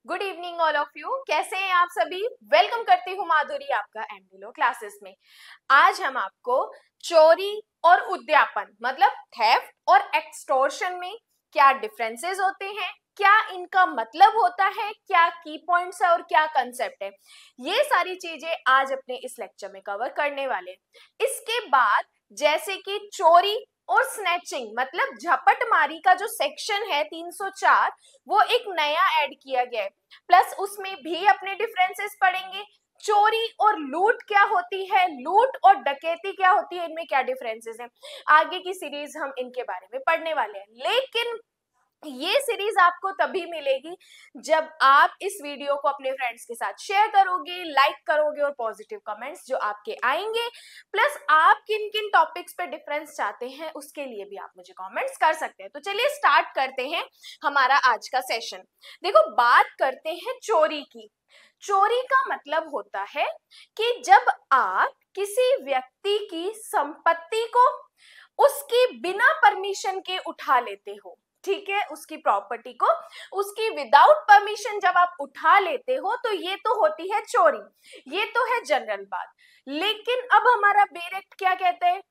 Good evening all of you. कैसे हैं आप सभी? वेलकम करती हूँ माधुरी आपका एमडीलो क्लासेस में। आज हम आपको चोरी और उद्यापन मतलब थेफ्ट और एक्सटॉर्शन में क्या डिफरेंसेस होते हैं, क्या इनका मतलब होता है, क्या की पॉइंट्स है और क्या कंसेप्ट है, ये सारी चीजें आज अपने इस लेक्चर में कवर करने वाले हैं। इसके बाद जैसे कि चोरी और स्नैचिंग मतलब झपटमारी का जो सेक्शन है 304 वो एक नया ऐड किया गया है, प्लस उसमें भी अपने डिफरेंसेस पढ़ेंगे। चोरी और लूट क्या होती है, लूट और डकैती क्या होती है, इनमें क्या डिफरेंसेस हैं, आगे की सीरीज हम इनके बारे में पढ़ने वाले हैं। लेकिन ये सीरीज आपको तभी मिलेगी जब आप इस वीडियो को अपने फ्रेंड्स के साथ शेयर करोगे, लाइक करोगे और पॉजिटिव कमेंट्स जो आपके आएंगे, प्लस आप किन किन टॉपिक्स पे डिफरेंस चाहते हैं उसके लिए भी आप मुझे कमेंट्स कर सकते हैं। तो चलिए स्टार्ट करते हैं हमारा आज का सेशन। देखो, बात करते हैं चोरी की। चोरी का मतलब होता है कि जब आप किसी व्यक्ति की संपत्ति को उसकी बिना परमिशन के उठा लेते हो, ठीक है, उसकी प्रॉपर्टी को उसकी विदाउट परमिशन जब आप उठा लेते हो तो ये तो होती है चोरी। ये तो है जनरल बात। लेकिन अब हमारा बेर एक्ट क्या कहते हैं?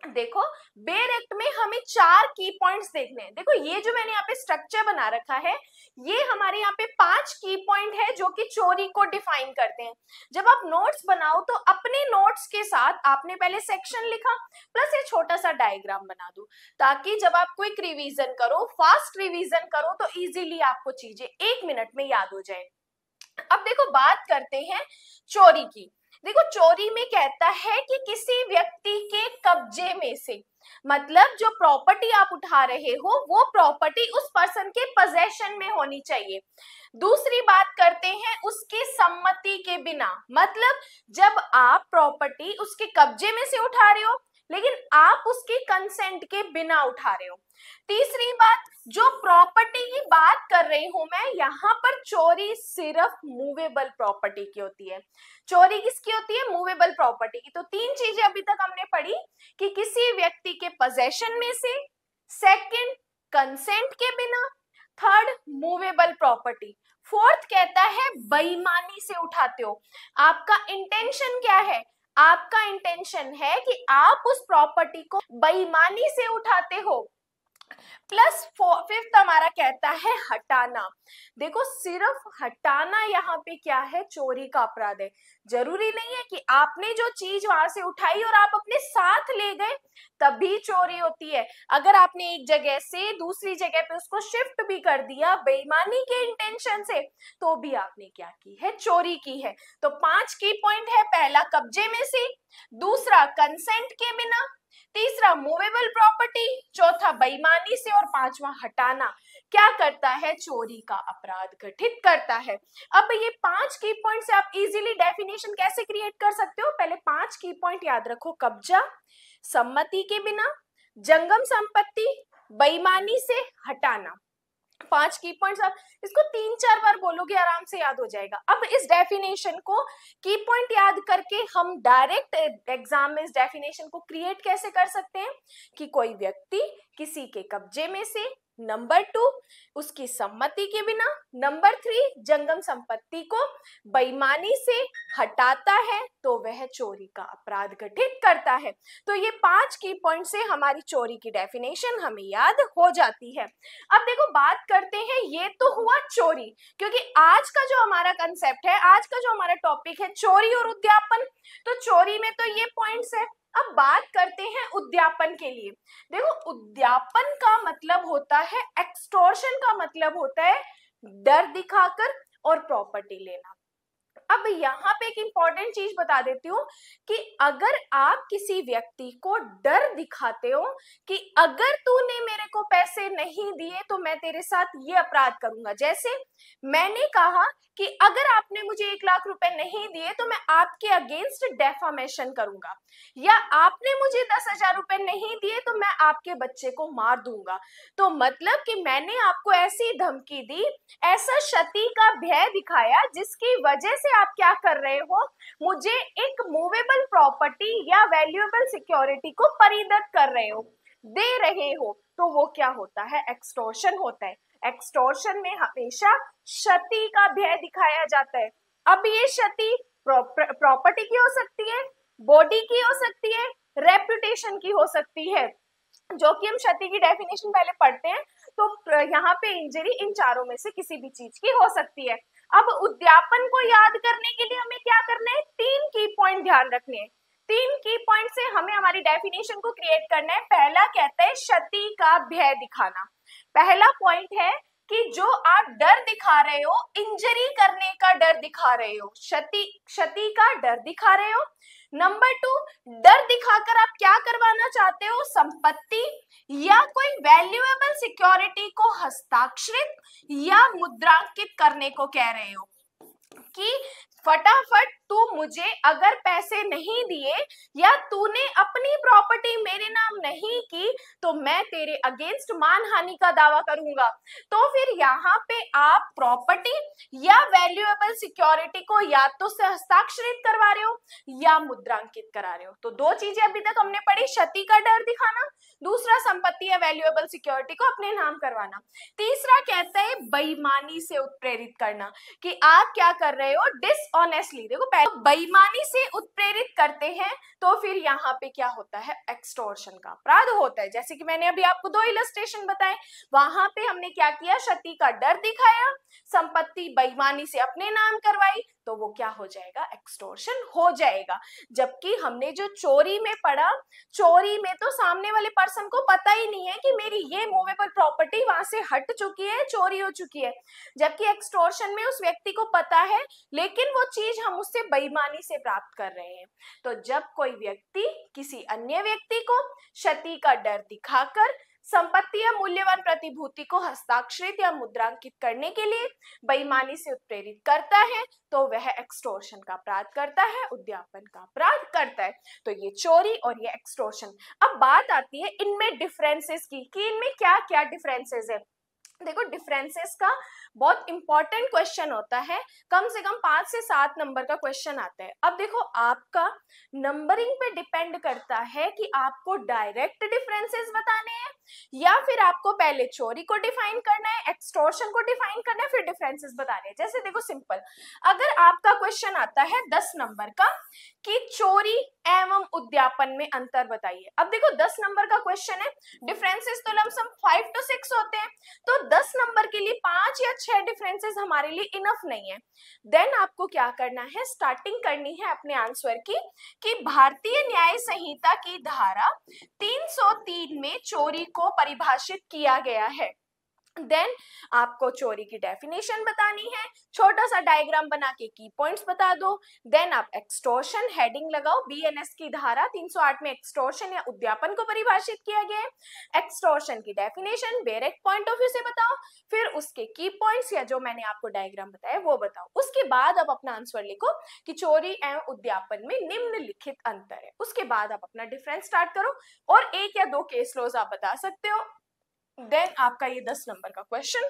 देखो, बेर एक्ट में हमें 4 की पॉइंट्स देखने हैं। देखो, ये जो मैंने यहाँ पे स्ट्रक्चर बना रखा है, ये हमारे यहाँ पे 5 की पॉइंट है जो कि चोरी को डिफाइन करते हैं। जब आप नोट्स बनाओ तो अपने नोट्स के साथ आपने पहले सेक्शन लिखा प्लस ये छोटा सा डायग्राम बना दो, ताकि जब आप क्विक रिवीजन करो, फास्ट रिवीजन करो तो इजीली आपको चीजें 1 मिनट में याद हो जाए। अब देखो, बात करते हैं चोरी की। देखो, चोरी में कहता है कि किसी व्यक्ति के कब्जे में से, मतलब जो प्रॉपर्टी आप उठा रहे हो वो प्रॉपर्टी उस पर्सन के पोजेशन में होनी चाहिए। दूसरी बात करते हैं उसकी सम्मति के बिना, मतलब जब आप प्रॉपर्टी उसके कब्जे में से उठा रहे हो लेकिन आप उसके कंसेंट के बिना उठा रहे हो। तीसरी बात, जो प्रॉपर्टी की बात कर रही हूं मैं यहाँ पर, चोरी सिर्फ मूवेबल प्रॉपर्टी की होती है। चोरी किसकी होती है? मूवेबल प्रॉपर्टी की। तो 3 चीजें अभी तक हमने पढ़ी कि किसी व्यक्ति के पोजेशन में से, सेकंड कंसेंट के बिना, थर्ड मूवेबल प्रॉपर्टी, फोर्थ कहता है बेईमानी से उठाते हो। आपका इंटेंशन क्या है? आपका इंटेंशन है कि आप उस प्रॉपर्टी को बेईमानी से उठाते हो। प्लस फिफ्थ हमारा कहता है हटाना। देखो, सिर्फ हटाना यहाँ पे क्या है? चोरी का अपराध है। जरूरी नहीं है कि आपने जो चीज वहां से उठाई और आप अपने साथ ले गए तभी चोरी होती है। अगर आपने एक जगह से दूसरी जगह पे उसको शिफ्ट भी कर दिया बेईमानी के इंटेंशन से, तो भी आपने क्या की है? चोरी की है। तो 5 की पॉइंट है। पहला कब्जे में से, दूसरा कंसेंट के बिना, तीसरा मूवेबल प्रॉपर्टी, चौथा बेईमानी से और पांचवा हटाना। क्या करता है? चोरी का अपराध घटित करता है। अब ये 5 की पॉइंट से आप इजीली डेफिनेशन कैसे क्रिएट कर सकते हो? पहले 5 की पॉइंट याद रखो। कब्जा, सम्मति के बिना, जंगम संपत्ति, बेईमानी से, हटाना। 5 की पॉइंट्स। आप इसको 3-4 बार बोलोगे आराम से याद हो जाएगा। अब इस डेफिनेशन को की पॉइंट याद करके हम डायरेक्ट एग्जाम में इस डेफिनेशन को क्रिएट कैसे कर सकते हैं कि कोई व्यक्ति किसी के कब्जे में से, नंबर 2 उसकी सम्मति के बिना, नंबर 3 जंगम संपत्ति को बेईमानी से हटाता है तो वह चोरी का अपराध घटित करता है। तो ये 5 की पॉइंट से हमारी चोरी की डेफिनेशन हमें याद हो जाती है। अब देखो, बात करते हैं, ये तो हुआ चोरी, क्योंकि आज का जो हमारा कंसेप्ट है, आज का जो हमारा टॉपिक है चोरी और उद्यापन, तो चोरी में तो ये पॉइंट्स है। अब बात करते हैं उद्यापन के लिए। देखो, उद्यापन का मतलब होता है एक्सटॉर्शन, का मतलब होता है डर दिखाकर और प्रॉपर्टी लेना। अब यहाँ पे एक इंपॉर्टेंट चीज बता देती हूँ कि अगर आप किसी व्यक्ति को डर दिखाते हो कि अगर तूने मेरे को पैसे नहीं दिए तो मैं तेरे साथ ये अपराध करूंगा, जैसे मैंने कहा कि अगर आपने मुझे 1 लाख रुपए नहीं दिए तो मैं आपके अगेंस्ट डेफामेशन करूंगा, या आपने मुझे 10,000 रुपए नहीं दिए तो मैं आपके बच्चे को मार दूंगा। तो मतलब कि मैंने आपको ऐसी धमकी दी, ऐसा क्षति का भय दिखाया जिसकी वजह से आप क्या कर रहे हो? मुझे एक मूवेबल प्रॉपर्टी या वैल्यूएबल सिक्योरिटी को परिदत्त कर रहे हो, दे रहे हो। तो वो क्या होता है? एक्सटॉर्शन होता है। एक्सटॉर्शन में हमेशा क्षति का भय दिखाया जाता है। अब ये क्षति प्रॉपर्टी की हो सकती है, बॉडी की हो सकती है, रेपुटेशन की हो सकती है, जो कि हम क्षति की डेफिनेशन पहले पढ़ते हैं। तो यहाँ पे इंजरी इन चारों में से किसी भी चीज की हो सकती है। अब उद्यापन को याद करने के लिए हमें क्या करना है, 3 की पॉइंट ध्यान रखने हैं। 3 की पॉइंट से हमें हमारी डेफिनेशन को क्रिएट करना है। पहला कहता है क्षति का भय दिखाना। पहला पॉइंट है कि जो आप डर दिखा रहे हो, इंजरी करने का डर दिखा रहे हो, क्षति का डर दिखा रहे हो। नंबर 2, डर दिखाकर आप क्या करवाना चाहते हो, संपत्ति या कोई वैल्यूएबल सिक्योरिटी को हस्ताक्षरित या मुद्रांकित करने को कह रहे हो कि फटाफट तू मुझे अगर पैसे नहीं दिए या तूने अपनी प्रॉपर्टी मेरे नाम नहीं की तो मैं तेरे अगेंस्ट मानहानि का दावा करूंगा। तो फिर यहाँ पे आप प्रॉपर्टी या वैल्यूएबल सिक्योरिटी को या तो से हस्ताक्षरित करवा रहे हो या मुद्रांकित करा रहे हो। तो 2 चीजें अभी तक हमने पढ़ी, क्षति का डर दिखाना, दूसरा संपत्ति या वैल्यूएबल सिक्योरिटी को अपने नाम करवाना। तीसरा कहता है बेईमानी से उत्प्रेरित करना, कि आप क्या कर रहे हो, डिसऑनेस्टली। देखो बेईमानी से उत्प्रेरित करते हैं तो फिर यहाँ पे क्या होता है, एक्सटॉर्शन का अपराध होता है। जैसे कि मैंने अभी आपको 2 इलस्ट्रेशन बताए, वहां पे हमने क्या किया, क्षति का डर दिखाया, संपत्ति बेईमानी से अपने नाम करवाई, तो वो क्या हो जाएगा, एक्सटॉर्शन हो जाएगा। जबकि हमने जो चोरी में पढ़ा, चोरी में तो सामने वाले पर्सन को पता ही नहीं है कि मेरी ये मूवेबल प्रॉपर्टी वहां से हट चुकी है, चोरी हो चुकी है। जबकि एक्सटॉर्शन में उस व्यक्ति को पता है, लेकिन वो चीज हम उससे बेईमानी से प्राप्त कर रहे हैं। तो जब कोई व्यक्ति किसी अन्य व्यक्ति को क्षति का डर दिखाकर संपत्ति या मूल्यवान प्रतिभूति को हस्ताक्षरित या मुद्रांकित करने के लिए बेईमानी से उत्प्रेरित करता है तो वह एक्सटॉर्शन का अपराध करता है, उद्यापन का अपराध करता है। तो ये चोरी और ये एक्सटॉर्शन। अब बात आती है इनमें डिफरेंसेस की, कि इनमें क्या क्या डिफरेंसेस है। देखो, डिफरेंसेस का बहुत इंपॉर्टेंट क्वेश्चन होता है, कम से कम 5 से 7 नंबर का क्वेश्चन आता है। अब देखो, आपका नंबरिंग पे डिपेंड करता है कि आपको डायरेक्ट डिफरेंसेस बताने हैं या फिर आपको पहले चोरी को डिफाइन करना है, एक्सटॉर्शन को डिफाइन करना है, फिर डिफरेंसेस बताने हैं। जैसे देखो, सिंपल, अगर आपका क्वेश्चन आता है 10 नंबर का कि चोरी एवं उद्यापन में अंतर बताइए। अब देखो, 10 नंबर का क्वेश्चन है, डिफरेंसेस तो लमसम 5 to 6 होते हैं, तो 10 नंबर के लिए 5 या 6 डिफरेंसेस हमारे लिए इनफ नहीं है। देन आपको क्या करना है, स्टार्टिंग करनी है अपने आंसर की कि भारतीय न्याय संहिता की धारा 303 में चोरी को परिभाषित किया गया है। देन आपको चोरी की डेफिनेशन बतानी है, छोटा सा डायग्राम बना के की पॉइंट्स बता दो। देन आप एक्सटॉर्शन हेडिंग लगाओ, बीएनएस की धारा 308 में एक्सटॉर्शन या उद्यापन को परिभाषित किया गया है। एक्सटॉर्शन की definition direct point of view से बताओ, फिर उसके की पॉइंट्स या जो मैंने आपको डायग्राम बताया वो बताओ। उसके बाद आप अपना आंसर लिखो कि चोरी एवं उद्यापन में निम्नलिखित अंतर है। उसके बाद आप अपना डिफरेंस स्टार्ट करो और 1 या 2 केस लॉज आप बता सकते हो। देन आपका ये 10 नंबर का क्वेश्चन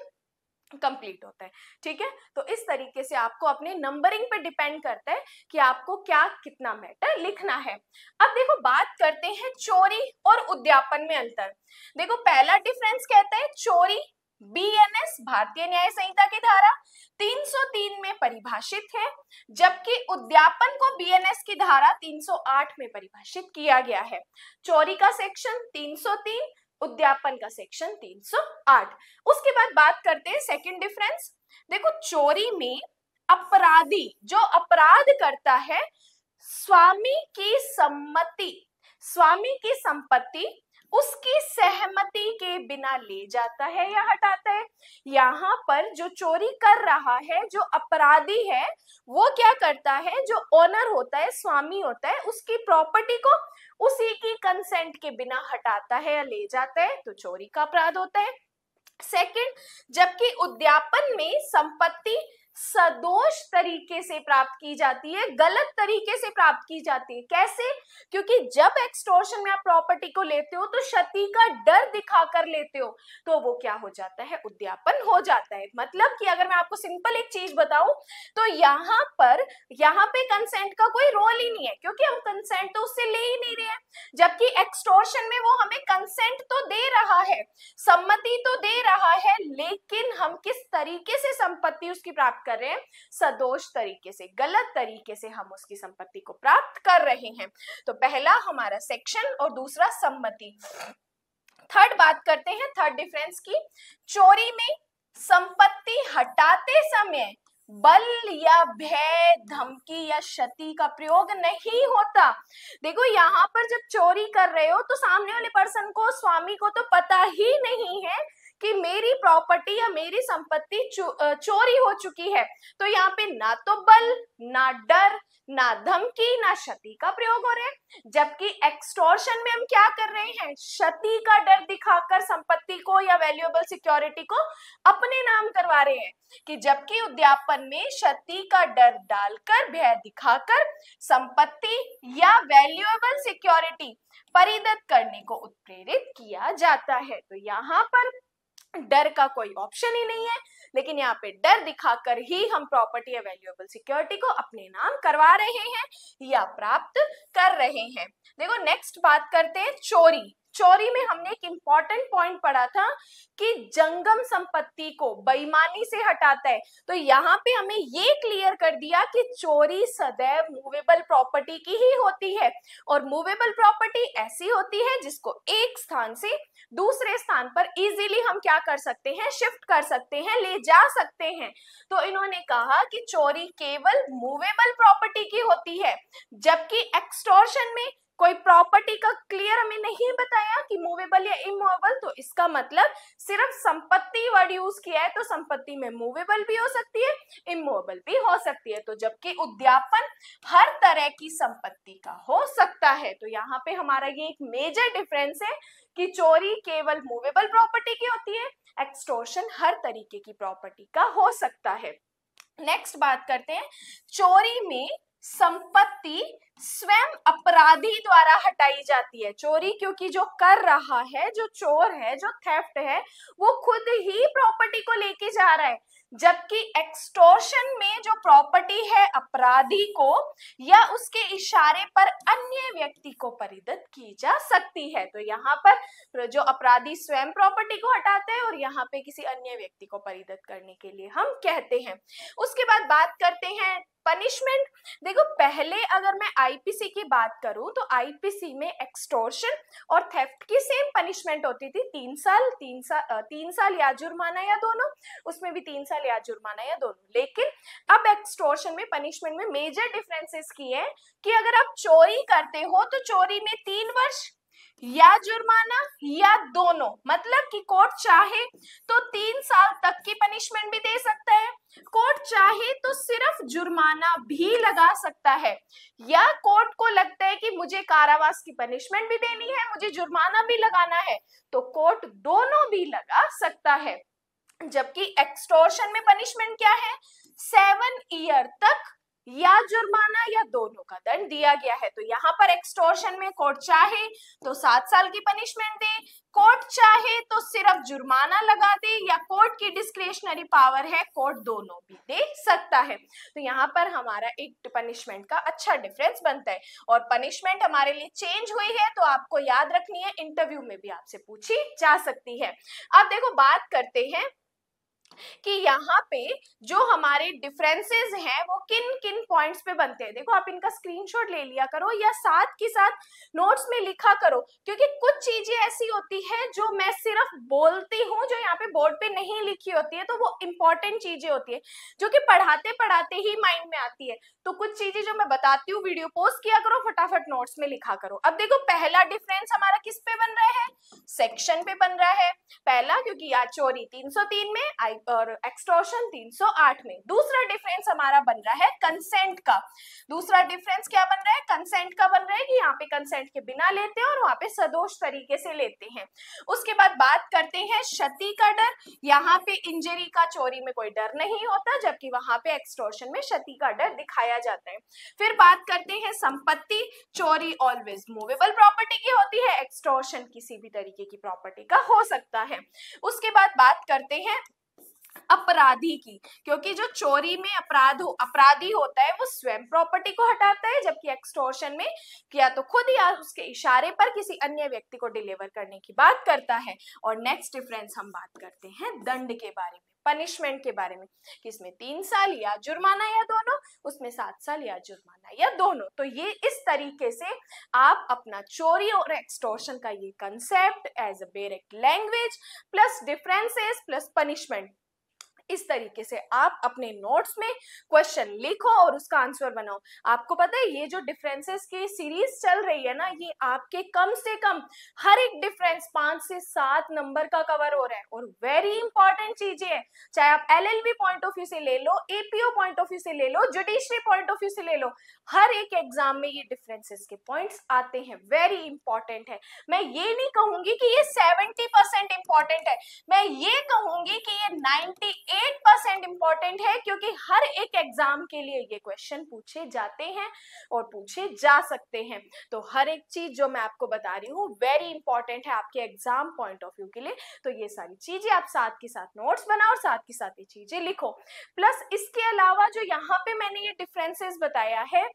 कंप्लीट होता है। ठीक है, तो इस तरीके से आपको अपने नंबरिंग पे डिपेंड करता है कि आपको क्या कितना मैटर लिखना है। अब देखो, बात करते हैं चोरी और उद्यापन में अंतर। देखो, पहला डिफरेंस कहता है चोरी बीएनएस भारतीय न्याय संहिता की धारा 303 में परिभाषित है, जबकि उद्यापन को बीएनएस की धारा 308 में परिभाषित किया गया है। चोरी का सेक्शन 303, उद्यापन का सेक्शन 308। उसके बाद बात करते हैं सेकंड डिफरेंस। देखो, चोरी में अपराधी जो अपराध करता है स्वामी की सम्मति, स्वामी की संपत्ति उसकी सहमति के बिना ले जाता है या हटाता है। यहाँ पर जो चोरी कर रहा है, जो अपराधी है, वो क्या करता है, जो ओनर होता है, स्वामी होता है, उसकी प्रॉपर्टी को उसी की कंसेंट के बिना हटाता है या ले जाता है, तो चोरी का अपराध होता है। सेकंड, जबकि उद्यापन में संपत्ति सदोष तरीके से प्राप्त की जाती है, गलत तरीके से प्राप्त की जाती है। कैसे? क्योंकि जब एक्सटॉर्शन में आप प्रॉपर्टी को लेते हो तो क्षति का डर दिखाकर लेते हो, तो वो क्या हो जाता है? उद्यापन हो जाता है। मतलब कि अगर मैं आपको सिंपल एक चीज बताऊं तो यहाँ पे कंसेंट का कोई रोल ही नहीं है, क्योंकि हम कंसेंट तो उससे ले ही नहीं रहे हैं। जबकि एक्सटॉर्शन में वो हमें कंसेंट तो दे रहा है, सम्मति तो दे रहा है, लेकिन हम किस तरीके से संपत्ति उसकी प्राप्त कर रहे हैं? सदोष तरीके से, गलत तरीके से हम उसकी संपत्ति को प्राप्त कर रहे हैं। तो पहला हमारा सेक्शन और दूसरा सम्मति। थर्ड बात करते हैं, थर्ड डिफरेंस की। चोरी में संपत्ति हटाते समय बल या भय, धमकी या क्षति का प्रयोग नहीं होता। देखो यहाँ पर जब चोरी कर रहे हो तो सामने वाले पर्सन को, स्वामी को तो पता ही नहीं है कि मेरी प्रॉपर्टी या मेरी संपत्ति चोरी हो चुकी है। तो यहाँ पे ना तो बल, ना डर, ना धमकी, ना क्षति का प्रयोग हो रहा है। जबकि एक्सटॉर्शन में हम क्या कर रहे हैं? क्षति का डर दिखाकर संपत्ति को या वैल्यूएबल सिक्योरिटी को अपने नाम करवा रहे हैं। कि जबकि उद्यापन में क्षति का डर डालकर, भय दिखाकर संपत्ति या वैल्यूएबल सिक्योरिटी परिदत्त करने को उत्प्रेरित किया जाता है। तो यहाँ पर डर का कोई ऑप्शन ही नहीं है, लेकिन यहाँ पे डर दिखाकर ही हम प्रॉपर्टी या वैल्यूएबल सिक्योरिटी को अपने नाम करवा रहे हैं या प्राप्त कर रहे हैं। देखो नेक्स्ट बात करते हैं चोरी। चोरी में हमने एक इंपॉर्टेंट पॉइंट पढ़ा था कि जंगम संपत्ति को बेईमानी से हटाता है। तो यहाँ पे हमें ये क्लियर कर दिया कि चोरी सदैव मूवेबल प्रॉपर्टी की ही होती है, और मूवेबल प्रॉपर्टी ऐसी होती है जिसको एक स्थान से दूसरे स्थान पर इजीली हम क्या कर सकते हैं? शिफ्ट कर सकते हैं, ले जा सकते हैं। तो इन्होंने कहा कि चोरी केवल मूवेबल प्रॉपर्टी की होती है, जबकि एक्सटॉर्शन में कोई प्रॉपर्टी का क्लियर हमें नहीं बताया कि मूवेबल या इमूवेबल। तो इसका मतलब सिर्फ संपत्ति वर्ड यूज किया है, तो संपत्ति में मूवेबल भी हो सकती है, इमूवेबल भी हो सकती है। तो जबकि उद्यापन हर तरह की संपत्ति का हो सकता है। तो यहाँ पे हमारा ये एक मेजर डिफरेंस है कि चोरी केवल मूवेबल प्रॉपर्टी की होती है, एक्सटॉर्शन हर तरीके की प्रॉपर्टी का हो सकता है। नेक्स्ट बात करते हैं, चोरी में संपत्ति स्वयं अपराधी द्वारा हटाई जाती है। चोरी क्योंकि जो कर रहा है, जो चोर है, जो थेफ्ट है, वो खुद ही प्रॉपर्टी को लेके जा रहा है। जबकि एक्सटॉर्शन में जो प्रॉपर्टी है अपराधी को या उसके इशारे पर अन्य व्यक्ति को परिदत्त की जा सकती है। तो यहाँ पर जो अपराधी स्वयं प्रॉपर्टी को हटाते हैं और यहाँ पे किसी अन्य व्यक्ति को परिदत्त करने के लिए हम कहते हैं। उसके बाद बात करते हैं पनिशमेंट। देखो पहले अगर मैं आईपीसी की बात करूं तो आईपीसी में एक्सटॉर्शन और थेफ्ट की सेम पनिशमेंट होती थी, 3 साल या जुर्माना या दोनों, उसमें भी 3 साल या जुर्माना या दोनों। लेकिन अब एक्सटॉर्शन में पनिशमेंट में मेजर डिफरेंसेस की है कि अगर आप चोरी करते हो तो चोरी में 3 वर्ष या जुर्माना या दोनों। मतलब कि कोर्ट चाहे तो 3 साल तक की पनिशमेंट भी दे सकता है, कोर्ट चाहे तो सिर्फ जुर्माना भी लगा सकता है, या कोर्ट को लगता है कि मुझे कारावास की पनिशमेंट भी देनी है, मुझे जुर्माना भी लगाना है, तो कोर्ट दोनों भी लगा सकता है। जबकि एक्सटॉर्शन में पनिशमेंट क्या है? 7 ईयर तक या जुर्माना या दोनों का दंड दिया गया है। तो यहाँ पर एक्सटॉर्शन में कोर्ट चाहे तो 7 साल की पनिशमेंट दे, कोर्ट चाहे तो सिर्फ जुर्माना लगा दे, या कोर्ट की डिस्क्रिशनरी पावर है, कोर्ट दोनों भी दे सकता है। तो यहाँ पर हमारा एक पनिशमेंट का अच्छा डिफरेंस बनता है। और पनिशमेंट हमारे लिए चेंज हुई है तो आपको याद रखनी है, इंटरव्यू में भी आपसे पूछी जा सकती है। अब देखो बात करते हैं कि यहाँ पे जो हमारे डिफरेंसेस हैं वो किन किन पॉइंट्स पे बनते हैं। देखो आप इनका स्क्रीनशॉट ले लिया करो या साथ के साथ नोट्स में लिखा करो, क्योंकि कुछ चीजें ऐसी होती है जो मैं सिर्फ बोलती हूँ, जो यहाँ पे बोर्ड पे नहीं लिखी होती है, तो वो इंपॉर्टेंट चीजें होती है जो कि पढ़ाते पढ़ाते ही माइंड में आती है। तो कुछ चीजें जो मैं बताती हूँ वीडियो पोस्ट किया करो, फटाफट नोट्स में लिखा करो। अब देखो पहला डिफरेंस हमारा किस पे बन रहा है? सेक्शन पे बन रहा है। पहला क्योंकि यार चोरी 303 में, और एक्सटॉर्शन 308 में। दूसरा डिफरेंस हमारा बन रहा है कंसेंट का। दूसरा डिफरेंस क्या बन रहा है? कंसेंट का बन रहा है कि यहाँ पे कंसेंट के बिना लेते हैं और वहां पे सदोष तरीके से लेते हैं। उसके बाद बात करते हैं क्षति का डर। यहाँ पे इंजरी का चोरी में कोई डर नहीं होता, जबकि वहां पे एक्सटॉर्शन में क्षति का डर दिखाया जाता है। फिर बात करते हैं संपत्ति। चोरी ऑलवेज मूवेबल प्रॉपर्टी की होती है, एक्सटॉर्शन किसी भी तरीके की प्रॉपर्टी का हो सकता है। उसके बाद बात करते हैं अपराधी की, क्योंकि जो चोरी में अपराधी होता है वो स्वयं प्रॉपर्टी को हटाता है, जबकि एक्सटॉर्शन में या तो खुद या उसके इशारे पर किसी अन्य व्यक्ति को डिलीवर करने की बात करता है। और नेक्स्ट डिफरेंस हम बात करते हैं दंड के बारे में, पनिशमेंट के बारे में, कि इसमें 3 साल या जुर्माना या दोनों, उसमें 7 साल या जुर्माना या दोनों। तो ये इस तरीके से आप अपना चोरी और एक्सटॉर्शन का ये concept as a direct language plus differences plus punishment, इस तरीके से आप अपने नोट्स में क्वेश्चन लिखो और उसका आंसर बनाओ। आपको पता है ये जो डिफरेंसेस की सीरीज चल रही है ना, ये आपके कम से कम हर एक डिफरेंस 5 से 7 नंबर का कवर हो रहा है और वेरी इंपॉर्टेंट चीजें है। चाहे आप एलएलबी पॉइंट ऑफ व्यू से ले लो, एपीओ पॉइंट ऑफ व्यू से ले लो, जुडिशरी पॉइंट ऑफ व्यू से ले लो, हर एक एग्जाम में ये डिफरेंसेस के पॉइंट्स आते हैं, वेरी इंपॉर्टेंट है। मैं ये नहीं कहूंगी कि ये 70% इंपॉर्टेंट है, मैं ये कहूंगी कि ये 98% इंपॉर्टेंट है, क्योंकि हर एक एग्जाम के लिए ये क्वेश्चन पूछे जाते हैं और पूछे जा सकते हैं। तो हर एक चीज जो मैं आपको बता रही हूँ वेरी इंपॉर्टेंट है आपके एग्जाम पॉइंट ऑफ व्यू के लिए। तो ये सारी चीजें आप साथ के साथ नोट्स बनाओ और साथ के साथ ये चीजें लिखो। प्लस इसके अलावा जो यहाँ पे मैंने ये डिफरेंसेस बताया है,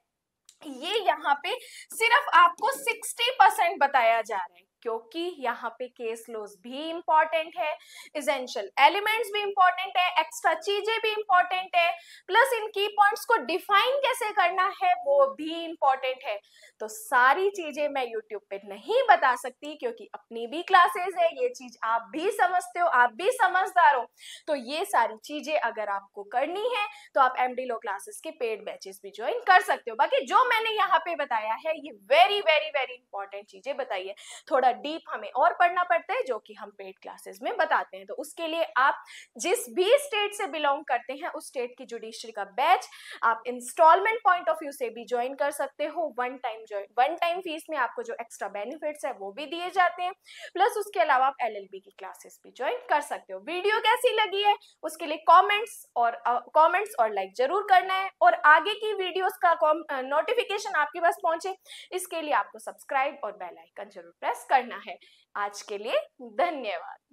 ये यहाँ पे सिर्फ आपको 60% बताया जा रहा है, क्योंकि यहाँ पे केस लॉज भी इंपॉर्टेंट है, एसेंशियल एलिमेंट्स भी इंपॉर्टेंट है, एक्स्ट्रा चीजें भी इंपॉर्टेंट है, प्लस इन की पॉइंट्स को डिफाइन कैसे करना है वो भी इंपॉर्टेंट है। तो सारी चीजें मैं यूट्यूब पे नहीं बता सकती, क्योंकि अपनी भी क्लासेस है, ये चीज आप भी समझते हो, आप भी समझदार हो। तो ये सारी चीजें अगर आपको करनी है तो आप एमडी लॉ क्लासेस के पेड बैचेस भी ज्वाइन कर सकते हो। बाकी जो मैंने यहाँ पे बताया है ये वेरी वेरी वेरी इंपॉर्टेंट चीजें बताई है, थोड़ा डीप हमें और पढ़ना पड़ता है जो कि हम पेड क्लासेस में बताते हैं। तो उसके लिए आप जिस भी स्टेट से बिलोंग करते हैं उस स्टेट की जुडिशरी का बैच आप इंस्टॉलमेंट पॉइंट ऑफ व्यू से भी ज्वाइन कर सकते हो। वन टाइम फीस में आपको जो एक्स्ट्रा बेनिफिट्स है वो भी दिए जाते हैं, प्लस उसके अलावा आप एलएलबी की क्लासेस भी ज्वाइन कर सकते हो। वीडियो कैसी लगी है उसके लिए कमेंट्स और लाइक जरूर करना है, और आगे की वीडियोस का नोटिफिकेशन आपके पास पहुंचे इसके लिए आपको सब्सक्राइब और बेल आइकन जरूर प्रेस करना है। आज के लिए धन्यवाद।